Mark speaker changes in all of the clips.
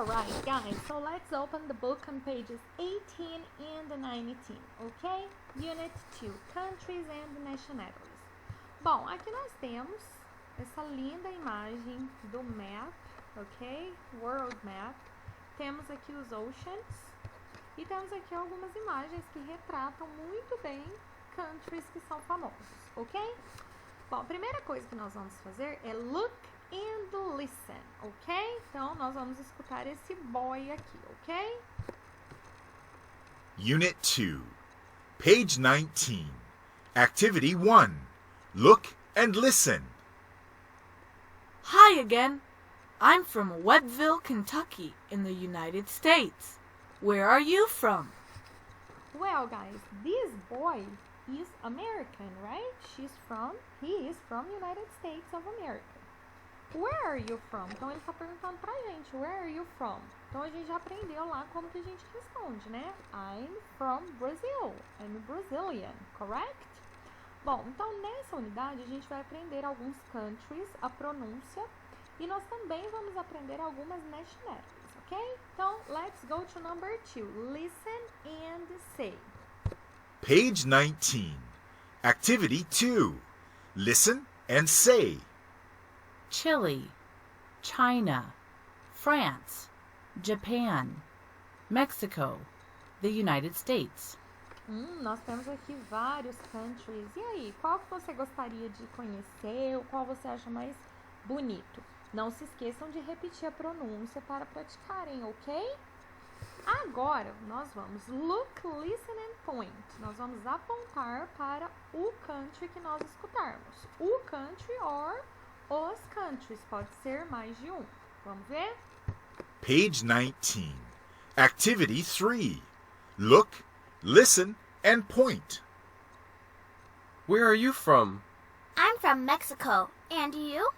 Speaker 1: Alright guys, so let's open the book on pages 18 and 19, ok? Unit 2, Countries and Nationalities. Bom, aqui nós temos essa linda imagem do map, ok? World Map. Temos aqui os oceans e temos aqui algumas imagens que retratam muito bem countries que são famosos, ok? Bom, a primeira coisa que nós vamos fazer é look and listen, ok? Então, nós vamos escutar esse boy aqui, ok?
Speaker 2: Unit 2, page 19, Activity 1, Look and Listen.
Speaker 3: Hi again. I'm from Webbville, Kentucky, in the United States. Where are you from?
Speaker 1: Well, guys, this boy is American, right? He is from United States of America. Where are you from? Então ele está perguntando pra gente, where are you from? Então a gente já aprendeu lá como que a gente responde, né? I'm from Brazil. I'm Brazilian, correct? Bom, então nessa unidade a gente vai aprender alguns countries, a pronúncia, e nós também vamos aprender algumas nationalities, ok? Então, let's go to number 2. Listen and say.
Speaker 2: Page 19, Activity 2, Listen and Say.
Speaker 3: Chile, China, France, Japan, Mexico, the United States.
Speaker 1: Nós temos aqui vários countries. E aí, qual que você gostaria de conhecer? Ou qual você acha mais bonito? Não se esqueçam de repetir a pronúncia para praticarem, ok? Agora, nós vamos look, listen and point. Nós vamos apontar para o country que nós escutarmos. O country or os countries. Pode ser mais de um. Vamos ver?
Speaker 2: Page 19, Activity 3, Look, Listen and Point.
Speaker 4: Where are you from?
Speaker 5: I'm from Mexico. And you?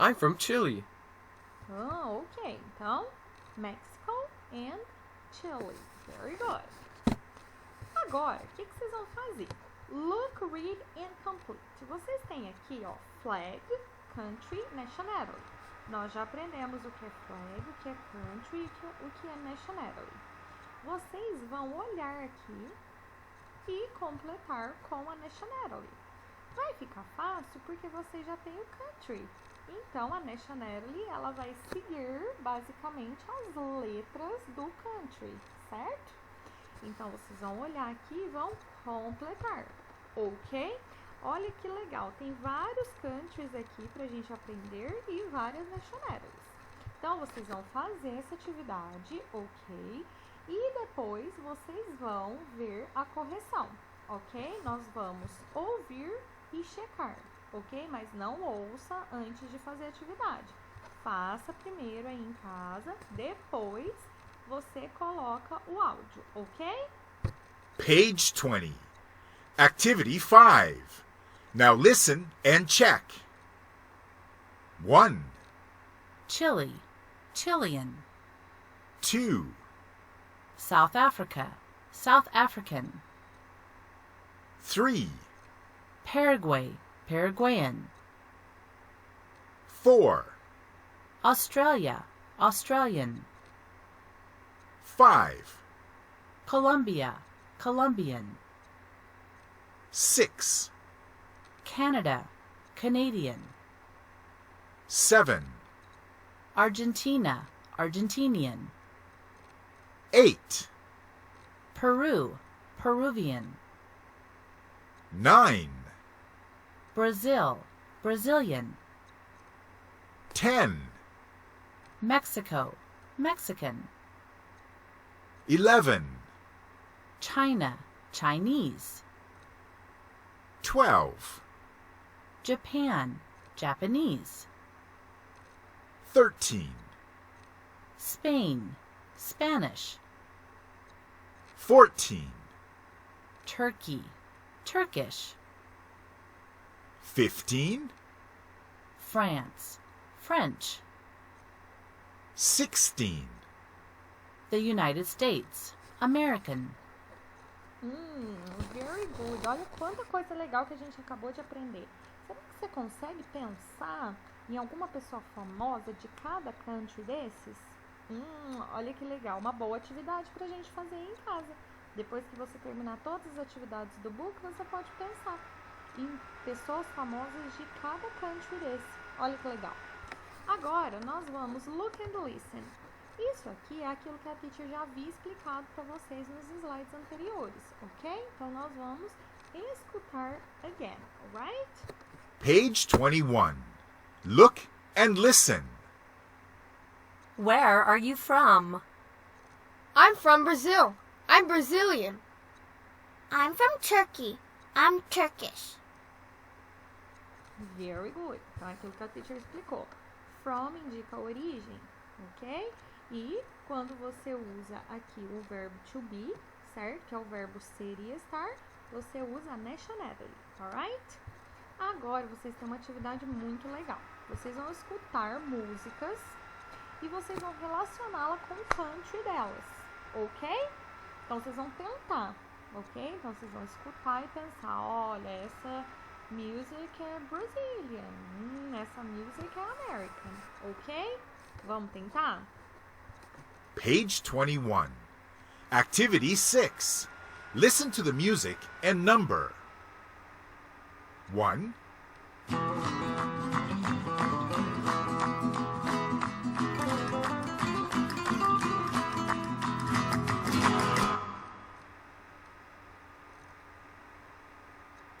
Speaker 4: I'm from Chile.
Speaker 1: Oh, ok. Então, Mexico and Chile. Very good. Agora, o que vocês vão fazer? Look, read and complete. Vocês têm aqui, ó, flag, country, nationality. Nós já aprendemos o que é flag, o que é country e o que é nationality. Vocês vão olhar aqui e completar com a nationality. Vai ficar fácil porque você já tem o country. Então, a nationality, ela vai seguir basicamente as letras do country, certo? Então, vocês vão olhar aqui e vão completar, ok? Olha que legal, tem vários countries aqui pra gente aprender e várias nationalities. Então, vocês vão fazer essa atividade, ok? E depois vocês vão ver a correção, ok? Nós vamos ouvir e checar, ok? Mas não ouça antes de fazer a atividade. Faça primeiro aí em casa, depois você coloca o áudio, ok?
Speaker 2: Page 20, Activity 5. Now listen and check. 1,
Speaker 3: Chile, Chilean.
Speaker 2: 2,
Speaker 3: South Africa, South African.
Speaker 2: 3,
Speaker 3: Paraguay, Paraguayan.
Speaker 2: 4,
Speaker 3: Australia, Australian.
Speaker 2: 5,
Speaker 3: Colombia, Colombian.
Speaker 2: 6,
Speaker 3: Canada, Canadian.
Speaker 2: 7,
Speaker 3: Argentina, Argentinian.
Speaker 2: 8,
Speaker 3: Peru, Peruvian.
Speaker 2: 9,
Speaker 3: Brazil, Brazilian.
Speaker 2: 10,
Speaker 3: Mexico, Mexican.
Speaker 2: 11,
Speaker 3: China, Chinese.
Speaker 2: 12,
Speaker 3: Japan, Japanese.
Speaker 2: 13,
Speaker 3: Spain, Spanish.
Speaker 2: 14,
Speaker 3: Turkey, Turkish.
Speaker 2: 15,
Speaker 3: France, French.
Speaker 2: 16,
Speaker 3: The United States, American.
Speaker 1: Very good. Olha quanta coisa legal que a gente acabou de aprender. Será que você consegue pensar em alguma pessoa famosa de cada country desses? Olha que legal, uma boa atividade pra gente fazer em casa. Depois que você terminar todas as atividades do book, você pode pensar em pessoas famosas de cada country desse. Olha que legal. Agora, nós vamos look and listen. Isso aqui é aquilo que a teacher já havia explicado para vocês nos slides anteriores, ok? Então, nós vamos escutar again, alright?
Speaker 2: Page 21. Look and listen.
Speaker 3: Where are you from?
Speaker 6: I'm from Brazil. I'm Brazilian.
Speaker 5: I'm from Turkey. I'm Turkish.
Speaker 1: Very good. Então, aquilo que a teacher explicou. From indica a origem, ok? E quando você usa aqui o verbo to be, certo? Que é o verbo ser e estar, você usa a nationality, alright? Agora, vocês têm uma atividade muito legal. Vocês vão escutar músicas e vocês vão relacioná-la com o country delas, ok? Então, vocês vão tentar, ok? Então, vocês vão escutar e pensar, olha, essa music é Brazilian, essa music é American, ok? Vamos tentar?
Speaker 2: Page 21. Activity 6. Listen to the music and number. 1,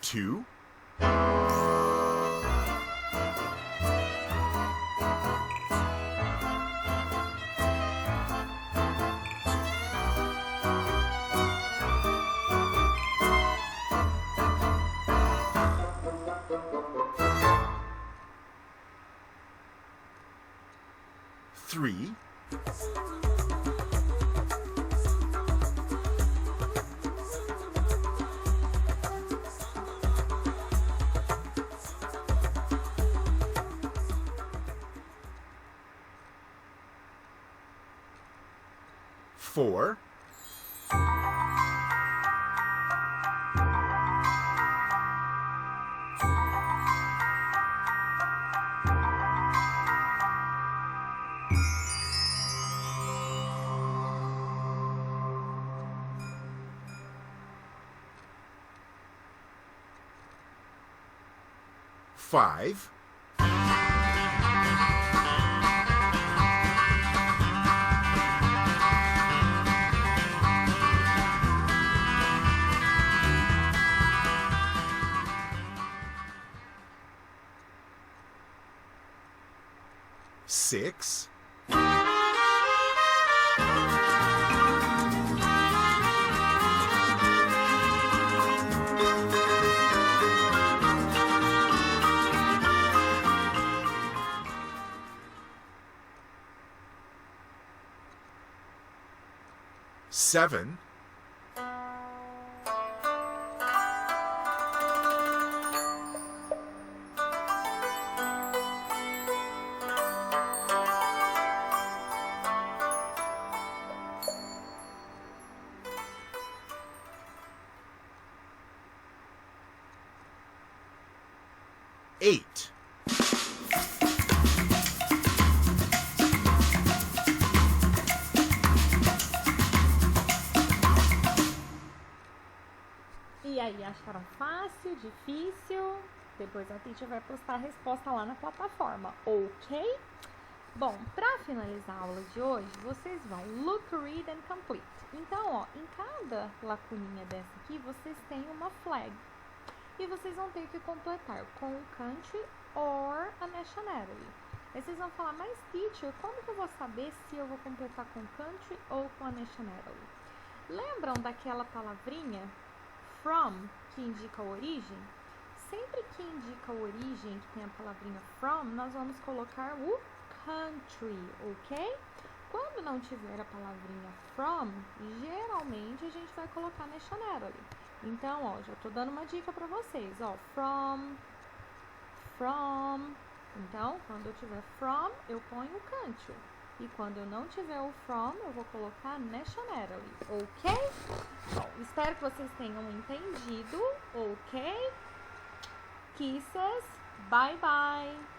Speaker 2: 2, 3, 4, 5, 6, 7, 8.
Speaker 1: E aí, acharam fácil, difícil? Depois a teacher vai postar a resposta lá na plataforma, ok? Bom, para finalizar a aula de hoje, vocês vão look, read and complete. Então, ó, em cada lacuninha dessa aqui, vocês têm uma flag. E vocês vão ter que completar com o country or a nationality. Aí vocês vão falar, mas teacher, como que eu vou saber se eu vou completar com country ou com a nationality? Lembram daquela palavrinha from, que indica a origem? Sempre que indica a origem, que tem a palavrinha from, nós vamos colocar o country, ok? Quando não tiver a palavrinha from, geralmente a gente vai colocar nationality. Então, ó, já tô dando uma dica pra vocês, ó, from. Então, quando eu tiver from, eu ponho o country. E quando eu não tiver o from, eu vou colocar nationality, ok? Bom, espero que vocês tenham entendido, ok? Kisses, bye bye!